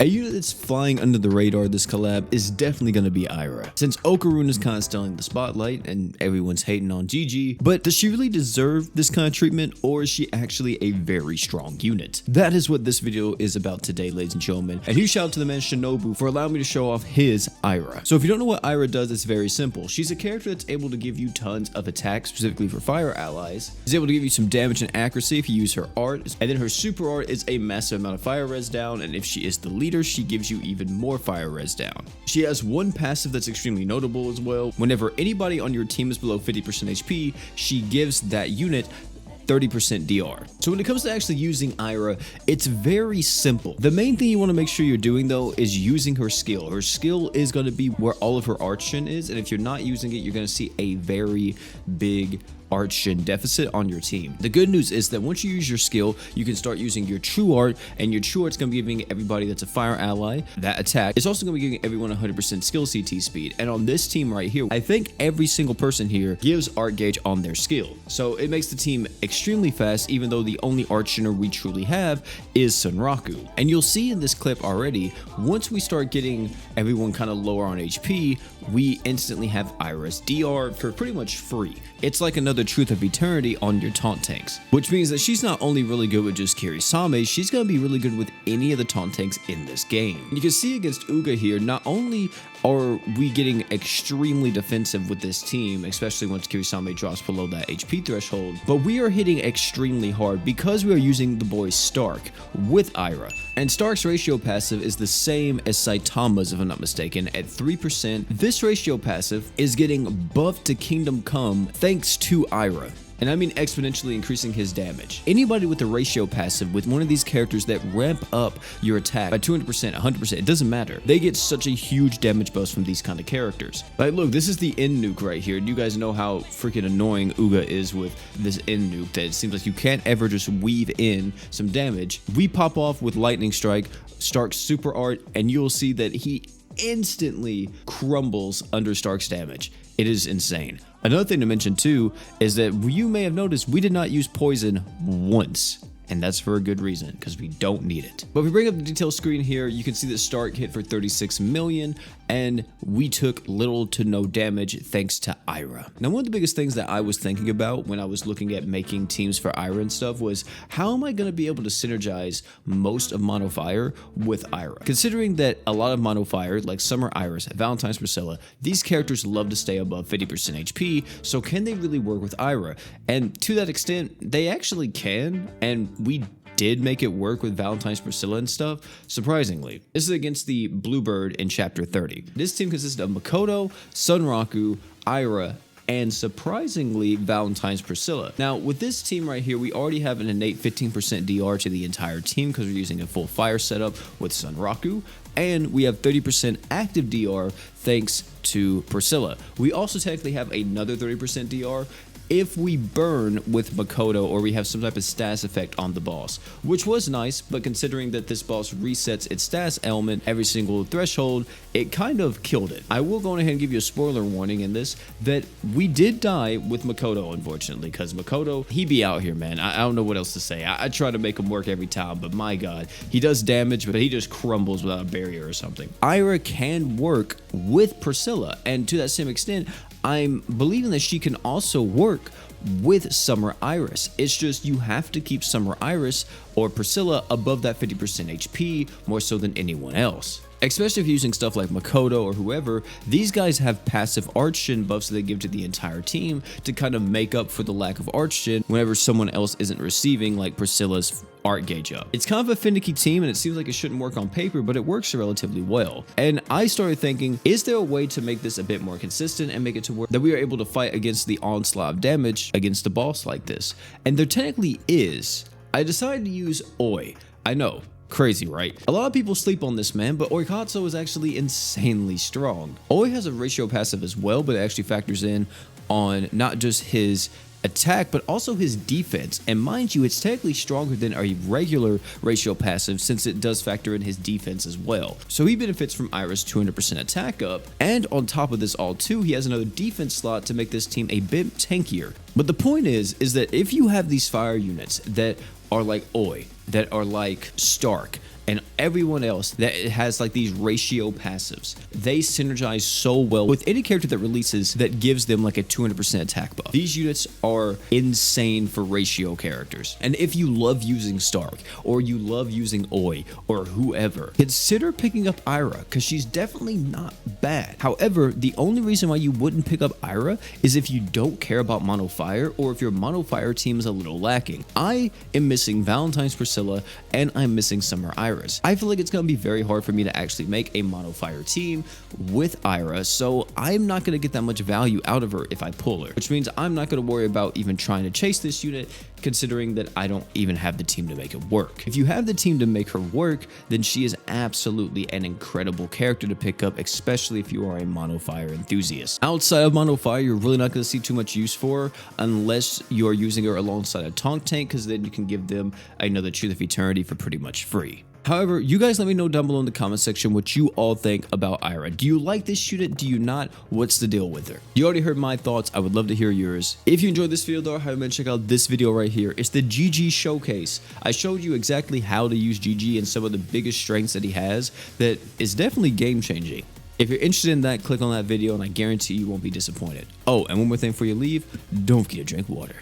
A unit that's flying under the radar this collab is definitely going to be Aira. Since Okarun is kind of stealing the spotlight and everyone's hating on Gigi, but does she really deserve this kind of treatment, or is she actually a very strong unit? That is what this video is about today, ladies and gentlemen. And huge shout out to the man Shinobu for allowing me to show off his Aira. So if you don't know what Aira does, it's very simple. She's a character that's able to give you tons of attacks, specifically for fire allies. She's able to give you some damage and accuracy if you use her art, and then her super art is a massive amount of fire res down, and if she is the leader, she gives you even more fire res down. She has one passive that's extremely notable as well. Whenever anybody on your team is below 50% HP, she gives that unit 30% DR. So when it comes to actually using Aira, it's very simple. The main thing you want to make sure you're doing though is using her skill. Her skill is going to be where all of her art shin is, and if you're not using it, you're going to see a very big art shin deficit on your team. The good news is that once you use your skill, you can start using your true art, and your true art's going to be giving everybody that's a fire ally that attack. It's also going to be giving everyone 100% skill CT speed. And on this team right here, I think every single person here gives art gauge on their skill. So it makes the team extremely fast, even though the only art shinner we truly have is Sunraku. And you'll see in this clip already, once we start getting everyone kind of lower on HP, we instantly have Aira's DR for pretty much free. It's like another Truth of Eternity on your taunt tanks, which means that she's not only really good with just Kirisame, she's going to be really good with any of the taunt tanks in this game. You can see against Ouga here, not only are we getting extremely defensive with this team, especially once Kirisame drops below that HP threshold, but we are hitting extremely hard because we are using the boy Stark with Aira. And Stark's ratio passive is the same as Saitama's, if I'm not mistaken, at 3%. This ratio passive is getting buffed to Kingdom Come thanks to Aira. And I mean exponentially increasing his damage. Anybody with a ratio passive with one of these characters that ramp up your attack by 200%, 100%, it doesn't matter. They get such a huge damage boost from these kind of characters. Like, look, this is the end nuke right here. You guys know how freaking annoying Ouga is with this end nuke, that it seems like you can't ever just weave in some damage. We pop off with Lightning Strike, Stark's super art, and you'll see that he instantly crumbles under Stark's damage. It is insane. Another thing to mention too is that you may have noticed we did not use poison once. And that's for a good reason, because we don't need it. But if we bring up the detail screen here, you can see that Stark hit for 36 million, and we took little to no damage thanks to Aira. Now, one of the biggest things that I was thinking about when I was looking at making teams for Aira and stuff was, how am I going to be able to synergize most of Mono Fire with Aira? Considering that a lot of Mono Fire, like Summer Iris, Valentine's Priscilla, these characters love to stay above 50% HP, so can they really work with Aira? And to that extent, they actually can, and we did make it work with Valentine's Priscilla and stuff, surprisingly. This is against the Bluebird in Chapter 30. This team consisted of Makoto, Sunraku, Aira, and surprisingly, Valentine's Priscilla. Now, with this team right here, we already have an innate 15% DR to the entire team because we're using a full fire setup with Sunraku, and we have 30% active DR thanks to Priscilla. We also technically have another 30% DR if we burn with Makoto, or we have some type of status effect on the boss, which was nice, but considering that this boss resets its status element every single threshold, it kind of killed it. I will go ahead and give you a spoiler warning in this, that we did die with Makoto, unfortunately, because Makoto, he be out here, man. I don't know what else to say. I try to make him work every time, but my god, he does damage, but he just crumbles without a barrier or something. Aira can work with Priscilla, and to that same extent, I'm believing that she can also work with Summer Iris. It's just you have to keep Summer Iris or Priscilla above that 50% HP more so than anyone else. Especially if you're using stuff like Makoto or whoever, these guys have passive art shin buffs that they give to the entire team to kind of make up for the lack of art shin whenever someone else isn't receiving, like Priscilla's art gauge up. It's kind of a finicky team, and it seems like it shouldn't work on paper, but it works relatively well. And I started thinking, is there a way to make this a bit more consistent and make it to where that we are able to fight against the onslaught of damage against a boss like this? And there technically is. I decided to use Oi. I know, crazy, right? A lot of people sleep on this man, but Oicatso is actually insanely strong. Oi has a ratio passive as well, but it actually factors in on not just his attack, but also his defense. And mind you, it's technically stronger than a regular ratio passive since it does factor in his defense as well. So he benefits from Aira's 200% attack up, and on top of this all too, he has another defense slot to make this team a bit tankier. But the point is that if you have these fire units that are like Oi, that are like Stark and everyone else that has like these ratio passives, they synergize so well with any character that releases that gives them like a 200% attack buff. These units are insane for ratio characters. And if you love using Stark or you love using Oi or whoever, consider picking up Aira because she's definitely not bad. However, the only reason why you wouldn't pick up Aira is if you don't care about mono fire or if your mono fire team is a little lacking. I am missing Valentine's Priscilla and I'm missing Summer Aira. I feel like it's going to be very hard for me to actually make a mono fire team with Aira, so I'm not going to get that much value out of her if I pull her, which means I'm not going to worry about even trying to chase this unit, considering that I don't even have the team to make it work. If you have the team to make her work, then she is absolutely an incredible character to pick up, especially if you are a mono fire enthusiast. Outside of mono fire, you're really not going to see too much use for her unless you are using her alongside a Tonk tank, because then you can give them another Truth of Eternity for pretty much free. However, you guys let me know down below in the comment section what you all think about Aira. Do you like this unit? Do you not? What's the deal with her? You already heard my thoughts. I would love to hear yours. If you enjoyed this video though, I recommend check out this video right here. It's the GG showcase. I showed you exactly how to use GG and some of the biggest strengths that he has that is definitely game changing. If you're interested in that, click on that video and I guarantee you won't be disappointed. Oh, and one more thing before you leave, don't forget to drink water.